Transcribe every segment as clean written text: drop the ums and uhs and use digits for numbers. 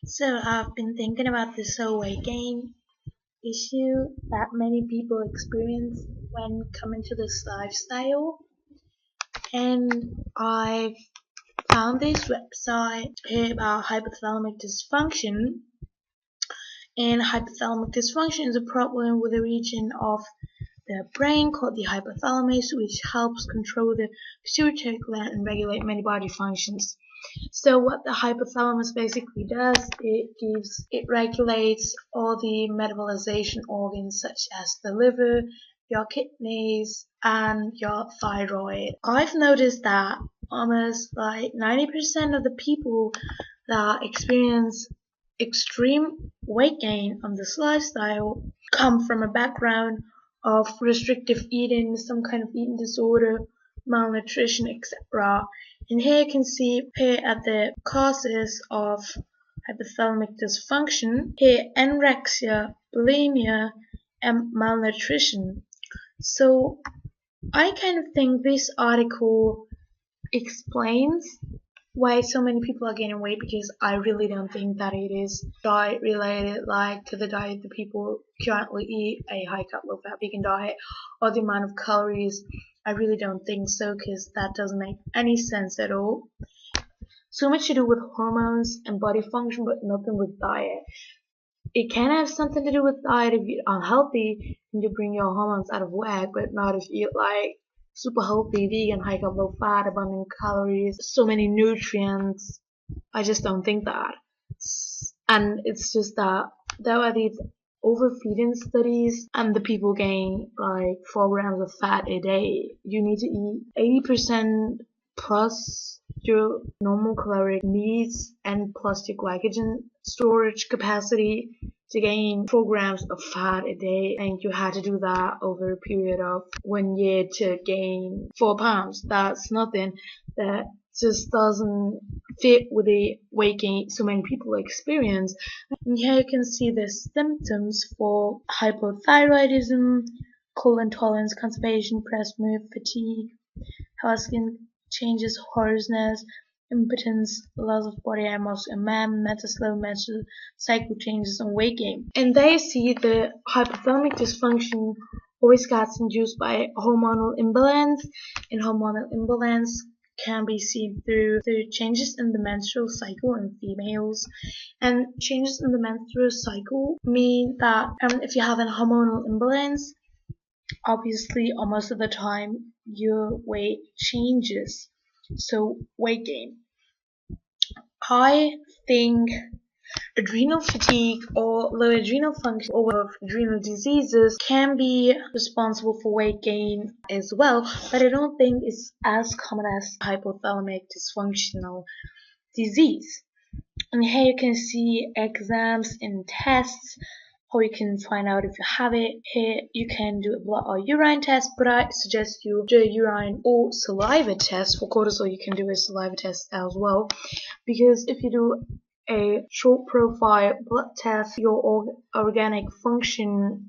So I've been thinking about this whole weight gain issue that many people experience when coming to this lifestyle, and I've found this website here about hypothalamic dysfunction. And hypothalamic dysfunction is a problem with a region of the brain called the hypothalamus, which helps control the pituitary gland and regulate many body functions. So what the hypothalamus basically does, it regulates all the metabolization organs such as the liver, your kidneys, and your thyroid. I've noticed that almost like 90% of the people that experience extreme weight gain on this lifestyle come from a background of restrictive eating, some kind of eating disorder, malnutrition, etc. And here you can see here at the causes of hypothalamic dysfunction, here anorexia, bulimia, and malnutrition. So I kind of think this article explains why so many people are gaining weight, because I really don't think that it is diet related, like to the diet that people currently eat, a high carb, low fat vegan diet, or the amount of calories. I really don't think so, because that doesn't make any sense at all. So much to do with hormones and body function, but nothing with diet. It can have something to do with diet if you're unhealthy and you bring your hormones out of whack, but not if you eat like super healthy, vegan, high carb, low fat, abundant calories, so many nutrients. I just don't think that. And it's just that there are these overfeeding studies and the people gain like 4 grams of fat a day. You need to eat 80% plus your normal caloric needs and plus your glycogen storage capacity to gain 4 grams of fat a day, and you had to do that over a period of 1 year to gain 4 pounds. That's nothing. That just doesn't fit with the weight gain so many people experience. And here you can see the symptoms for hypothyroidism, cold intolerance, constipation, pressed mood, fatigue, hair skin changes, hoarseness, impotence, loss of body hair, muscle and mental slow menstrual cycle changes, and weight gain. And they see the hypothalamic dysfunction always gets induced by hormonal imbalance, and hormonal imbalance can be seen through changes in the menstrual cycle in females. And changes in the menstrual cycle mean that if you have a hormonal imbalance, obviously or most of the time your weight changes, so weight gain. I think adrenal fatigue or low adrenal function or adrenal diseases can be responsible for weight gain as well, but I don't think it's as common as hypothalamic dysfunctional disease. And here you can see exams and tests, how you can find out if you have it. Here you can do a blood or urine test, but I suggest you do a urine or saliva test. For cortisol, you can do a saliva test as well, because if you do a short profile blood test, your organic functions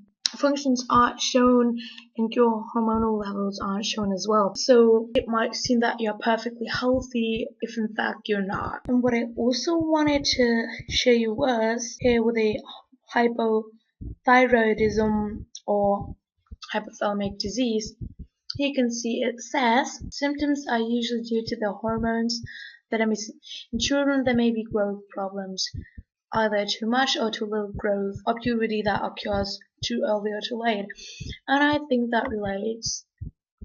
aren't shown and your hormonal levels aren't shown as well. So it might seem that you're perfectly healthy if in fact you're not. And what I also wanted to show you was here with a hypothyroidism or hypothalamic disease. Here you can see it says symptoms are usually due to the hormones that are missing. In children, there may be growth problems, either too much or too little growth, or puberty that occurs too early or too late. And I think that relates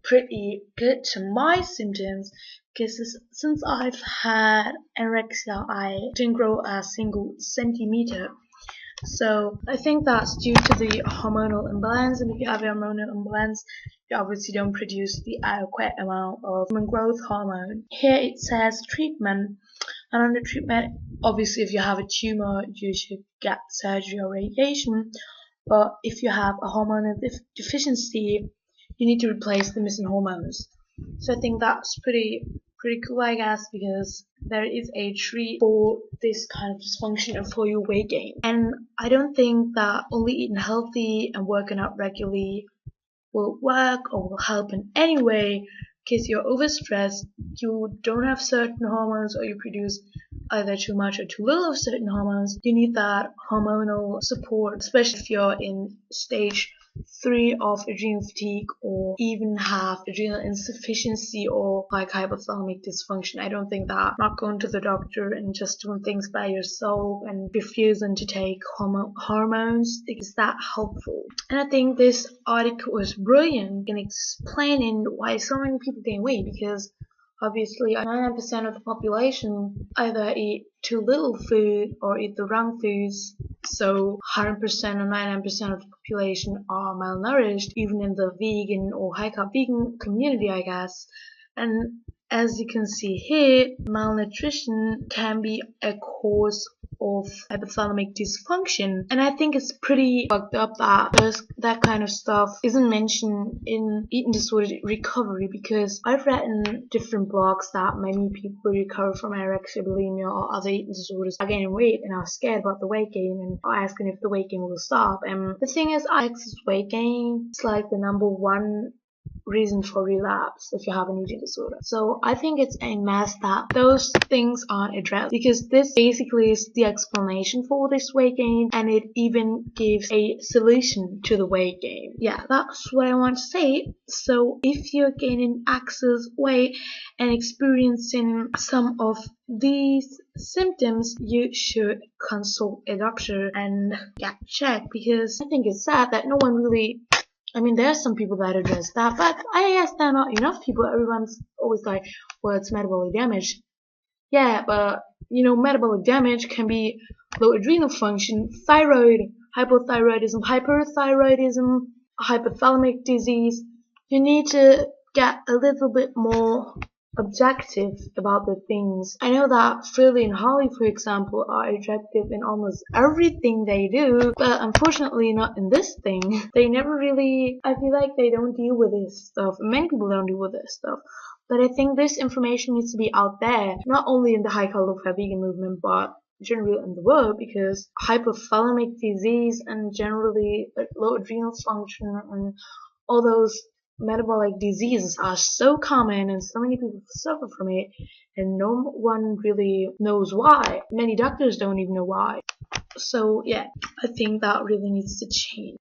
pretty good to my symptoms, because since I've had anorexia, I didn't grow a single centimeter. So I think that's due to the hormonal imbalance, and if you have a hormonal imbalance, you obviously don't produce the adequate amount of human growth hormone. Here it says treatment, and under treatment, obviously if you have a tumor, you should get surgery or radiation, but if you have a hormonal deficiency, you need to replace the missing hormones. So I think that's pretty cool, I guess, because there is a treat for this kind of dysfunction and for your weight gain. And I don't think that only eating healthy and working out regularly will work or will help in any way, because you're overstressed, you don't have certain hormones, or you produce either too much or too little of certain hormones, you need that hormonal support, especially if you're in stage 3 of adrenal fatigue or even have adrenal insufficiency or like hypothalamic dysfunction. I don't think that not going to the doctor and just doing things by yourself and refusing to take hormones is that helpful. And I think this article was brilliant in explaining why so many people gain weight, because obviously 99% of the population either eat too little food or eat the wrong foods. So 100% or 99% of the population are malnourished, even in the vegan or high-carb vegan community, I guess. And as you can see here, malnutrition can be a cause of hypothalamic dysfunction, and I think it's pretty fucked up that that kind of stuff isn't mentioned in eating disorder recovery, because I've read in different blogs that many people recover from anorexia, bulimia, or other eating disorders are gaining weight and are scared about the weight gain and are asking if the weight gain will stop. And the thing is, excess weight gain is like the number one reason for relapse if you have an eating disorder. So I think it's a mess that those things aren't addressed, because this basically is the explanation for this weight gain, and it even gives a solution to the weight gain. Yeah, that's what I want to say. So if you're gaining excess weight and experiencing some of these symptoms, you should consult a doctor and get checked, because I think it's sad that no one really, I mean, there are some people that address that, but I guess there are not enough people. Everyone's always like, well, it's metabolic damage. Yeah, but, metabolic damage can be low adrenal function, thyroid, hypothyroidism, hyperthyroidism, hypothalamic disease. You need to get a little bit more objective about the things. I know that Freely and Holly, for example, are objective in almost everything they do, but unfortunately not in this thing. They never really, I feel like they don't deal with this stuff. Many people don't deal with this stuff. But I think this information needs to be out there, not only in the high-carb, low-fat vegan movement, but generally in the world, because hypothalamic disease and generally low adrenal function and all those metabolic diseases are so common and so many people suffer from it, and no one really knows why. Many doctors don't even know why. So yeah, I think that really needs to change.